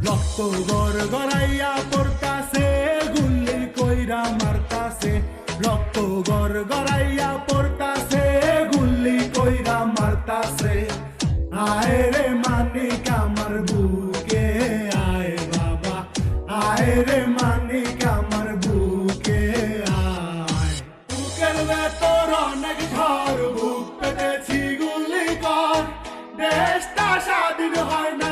রক্ত গড় গড়াইয়া পড়তাছে, গুলি কইরা মারতাছে। রক্ত গড় গড়াইয়া পড়তাছে, গুলি কইরা মারতাছে। আয় রে মানিক আমার বুকে আয় বাবা, আয় রে মানিক আমার বুকে আয়। বুকের ভেতর অনেক ঝড়, বুক পেতেছি গুলি কর, দেশটা স্বাধীন হয় না।